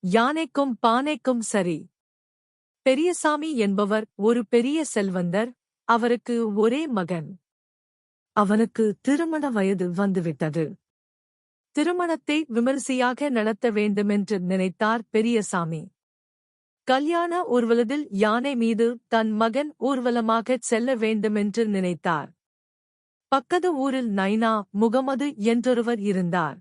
யானைக்கும் பானைக்கும் சரி. பெரியசாமி என்பவர் ஒரு பெரிய செல்வந்தர். அவருக்கு ஒரே மகன். அவனுக்கு திருமண வயது வந்துவிட்டது. திருமணத்தை விமரிசையாக நடத்த வேண்டுமென்று நினைத்தார் பெரியசாமி. கல்யாண ஊர்வலத்தில் யானை மீது தன் மகன் ஊர்வலமாகச் செல்ல வேண்டுமென்று நினைத்தார். பக்கத்து ஊரில் நைனா முகமது என்றொருவர் இருந்தார்.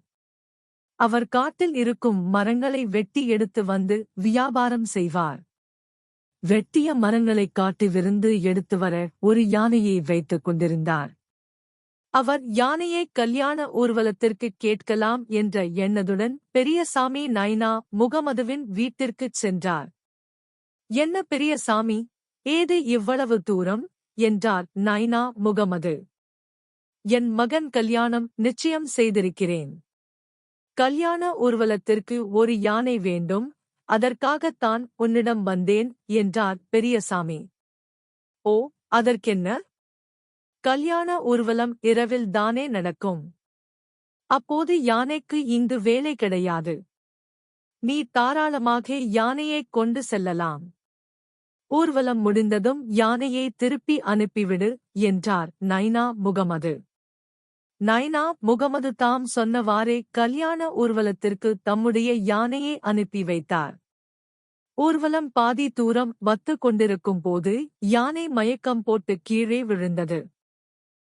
அவர் காட்டில் இருக்கும் மரங்களை வெட்டி எடுத்து வந்து வியாபாரம் செய்வார். வெட்டிய மரங்களைக் காட்டி விருந்து எடுத்து வர ஒரு யானையை வைத்துக் கொண்டிருந்தார். அவர் யானையை கல்யாண ஊர்வலத்திற்குக் கேட்கலாம் என்ற எண்ணத்துடன் பெரியசாமி நைனா முகமதுவின் வீட்டிற்குச் சென்றார். என்ன பெரியசாமி, ஏது இவ்வளவு தூரம் என்றார் நைனா முகமது. என் மகன் கல்யாணம் நிச்சயம் செய்திருக்கிறேன். கல்யாண ஊர்வலத்திற்கு ஒரு யானை வேண்டும், அதற்காகத்தான் உன்னிடம் வந்தேன் என்றார் பெரியசாமி. ஓ, அதற்கென்ன? கல்யாண ஊர்வலம் இரவில் தானே நடக்கும். அப்போது யானைக்கு இங்கு வேலை கிடையாது. நீ தாராளமாக யானையைக் கொண்டு செல்லலாம். ஊர்வலம் முடிந்ததும் யானையை திருப்பி அனுப்பிவிடு என்றார் நைனா முகமது. நைனா முகமது தாம் சொன்னவாறே கல்யாண ஊர்வலத்திற்கு தம்முடைய யானையை அனுப்பி வைத்தார். ஊர்வலம் பாதி தூரம் வந்து கொண்டிருக்கும் போது யானை மயக்கம் போட்டு கீழே விழுந்தது.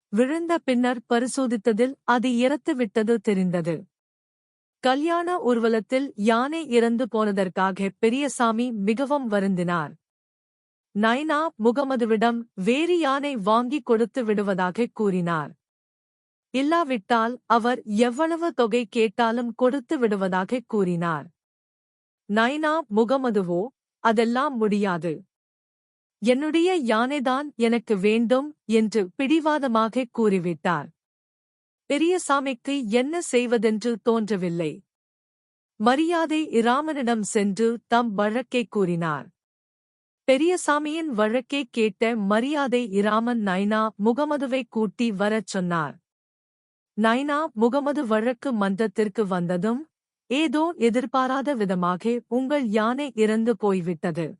விழுந்த பின்னர் பரிசோதித்ததில் அது இறந்துவிட்டது தெரிந்தது. கல்யாண ஊர்வலத்தில் யானை இறந்து போனதற்காக பெரியசாமி மிகவும் வருந்தினார். நைனா முகமதுவிடம் வேறு யானை வாங்கிக் கொடுத்து விடுவதாகக் கூறினார். இல்லாவிட்டால் அவர் எவ்வளவு தொகை கேட்டாலும் கொடுத்து விடுவதாகக் கூறினார். நைனா முகமதுவோ, அதெல்லாம் முடியாது. என்னுடைய யானைதான் எனக்கு வேண்டும் என்று பிடிவாதமாகக் கூறிவிட்டார். பெரியசாமிக்கு என்ன செய்வதென்று தோன்றவில்லை. மரியாதை இராமனிடம் சென்று தம் வழக்கைக் கூறினார். பெரியசாமியின் வழக்கைக் கேட்ட மரியாதை இராமன் நைனா முகமதுவைக் கூட்டி வரச் சொன்னார். நைனா முகமது வழக்கு மன்றத்திற்கு வந்ததும், ஏதோ எதிர்பாராத விதமாக உங்கள் யானை இறந்து போய்விட்டது.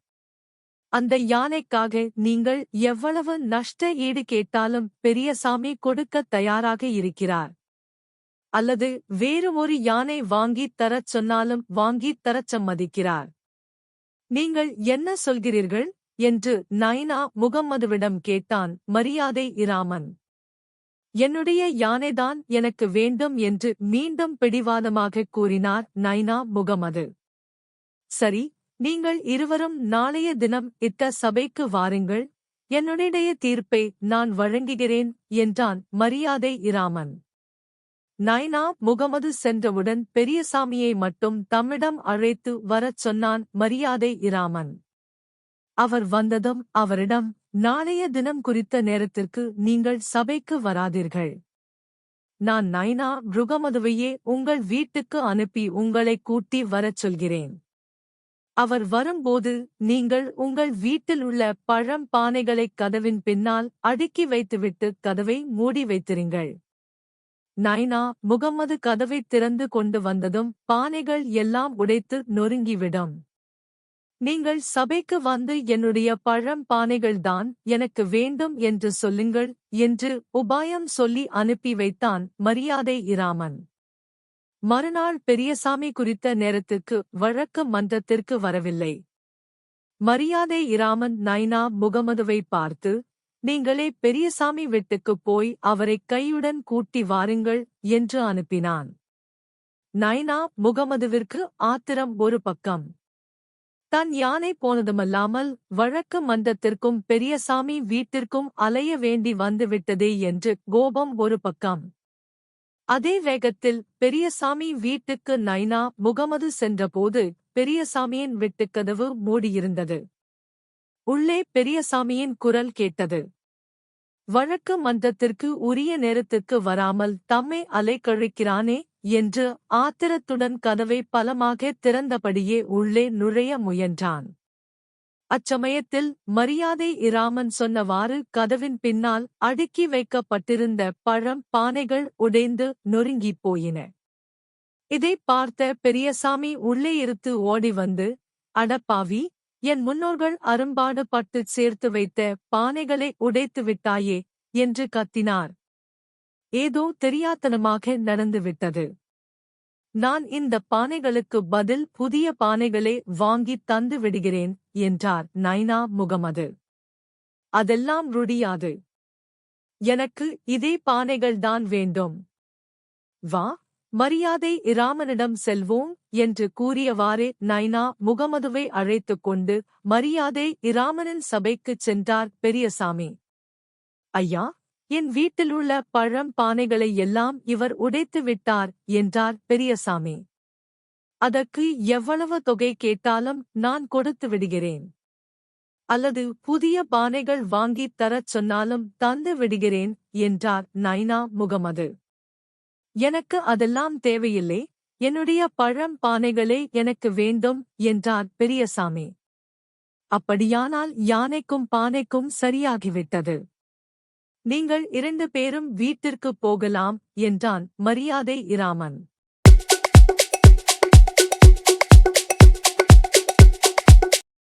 அந்த யானைக்காக நீங்கள் எவ்வளவு நஷ்ட ஈடு கேட்டாலும் பெரியசாமி கொடுக்கத் தயாராக இருக்கிறார். அல்லது வேறு ஒரு யானை வாங்கித் தரச் சொன்னாலும் வாங்கித் தரச் சம்மதிக்கிறார். நீங்கள் என்ன சொல்கிறீர்கள் என்று நைனா முகம்மதுவிடம் கேட்டான் மரியாதை இராமன். என்னுடைய யானைதான் எனக்கு வேண்டும் என்று மீண்டும் பிடிவாதமாகக் கூறினார் நைனா முகமது. சரி, நீங்கள் இருவரும் நாளைய தினம் இட்ட சபைக்கு வாருங்கள், என்னுடைய தீர்ப்பை நான் வழங்குகிறேன் என்றான் மரியாதை இராமன். நைனா முகமது சென்றவுடன் பெரியசாமியை மட்டும் தம்மிடம் அழைத்து வரச் சொன்னான் மரியாதை இராமன். அவர் வந்ததும் அவரிடம், நாளைய தினம் குறித்த நேரத்திற்கு நீங்கள் சபைக்கு வராதீர்கள். நான் நைனா முகமதுவையே உங்கள் வீட்டுக்கு அனுப்பி உங்களைக் கூட்டி வரச் சொல்கிறேன். அவர் வரும்போது நீங்கள் உங்கள் வீட்டில் உள்ள பழம் பானைகளைக் கதவின் பின்னால் அடுக்கி வைத்துவிட்டு கதவை மூடி வைத்திருங்கள். நைனா முகம்மது கதவைத் திறந்து கொண்டு வந்ததும் பானைகள் எல்லாம் உடைத்து நொறுங்கிவிடும். நீங்கள் சபைக்கு வந்து என்னுடைய பழம் பானைகள்தான் எனக்கு வேண்டும் என்று சொல்லுங்கள் என்று உபாயம் சொல்லி அனுப்பி வைத்தான் மரியாதை இராமன். மறுநாள் பெரியசாமி குறித்த நேரத்துக்கு வழக்கு மன்றத்திற்கு வரவில்லை. மரியாதை இராமன் நைனா முகமதுவை பார்த்து, நீங்களே பெரியசாமி வீட்டுக்குப் போய் அவரைக் கையுடன் கூட்டி வாருங்கள் என்று அனுப்பினான். நைனா முகமதுவிற்கு ஆத்திரம் ஒரு பக்கம். தன் யானை போனதுமல்லாமல் வழக்கு மன்றத்திற்கும் பெரியசாமி வீட்டிற்கும் அலைய வேண்டி வந்துவிட்டதே என்று கோபம் ஒரு பக்கம். அதே வேகத்தில் பெரியசாமி வீட்டுக்கு நைனா முகமது சென்றபோது பெரியசாமியின் வீட்டுக்கதவு மூடியிருந்தது. உள்ளே பெரியசாமியின் குரல் கேட்டது. வழக்கு மன்றத்திற்கு உரிய நேரத்துக்கு வராமல் தம்மை அலைக்கழிக்கிறானே என்று ஆத்திரத்துடன் கதவை பலமாக திறந்தபடியே உள்ளே நுழைய முயன்றான். அச்சமயத்தில் மரியாதை இராமன் சொன்னவாறு கதவின் பின்னால் அடுக்கி வைக்கப்பட்டிருந்த பழம் பானைகள் உடைந்து நொறுங்கிப் போயின. இதைப் பார்த்த பெரியசாமி உள்ளே இருந்து ஓடி வந்து, அடப்பாவி, என் முன்னோர்கள் அரும்பாடு பட்டுச் சேர்த்து வைத்த பானைகளை உடைத்து விட்டாயே, என்று கத்தினார். ஏதோ தெரியாத்தனமாக நடந்துவிட்டது. நான் இந்த பானைகளுக்கு பதில் புதிய பானைகளை வாங்கித் தந்து விடுகிறேன், என்றார் நைனா முகமது. அதெல்லாம் ருடியாது. எனக்கு இதே பானைகள்தான் வேண்டும். வா, மரியாதை இராமனிடம் செல்வோம், என்று கூறியவாறே நைனா முகமதுவை அழைத்துக் கொண்டு மரியாதை இராமனின் சபைக்குச் சென்றார் பெரியசாமி. ஐயா, என் வீட்டிலுள்ள பழம் பானைகளை எல்லாம் இவர் உடைத்து விட்டார், என்றார் பெரியசாமி. அதற்கு எவ்வளவு தொகை கேட்டாலும் நான் கொடுத்து விடுகிறேன். அல்லது புதிய பானைகள் வாங்கித் தரச் சொன்னாலும் தந்து விடுகிறேன், என்றார் நைனா முகமது. எனக்கு அதெல்லாம் தேவையில்லை, என்னுடைய பழம் பானைகளே எனக்கு வேண்டும், என்றார் பெரியசாமி. அப்படியானால் யானைக்கும் பானைக்கும் சரியாகிவிட்டது. நீங்கள் 2 பேரும் வீட்டிற்குப் போகலாம், என்றான் மரியாதை இராமன்.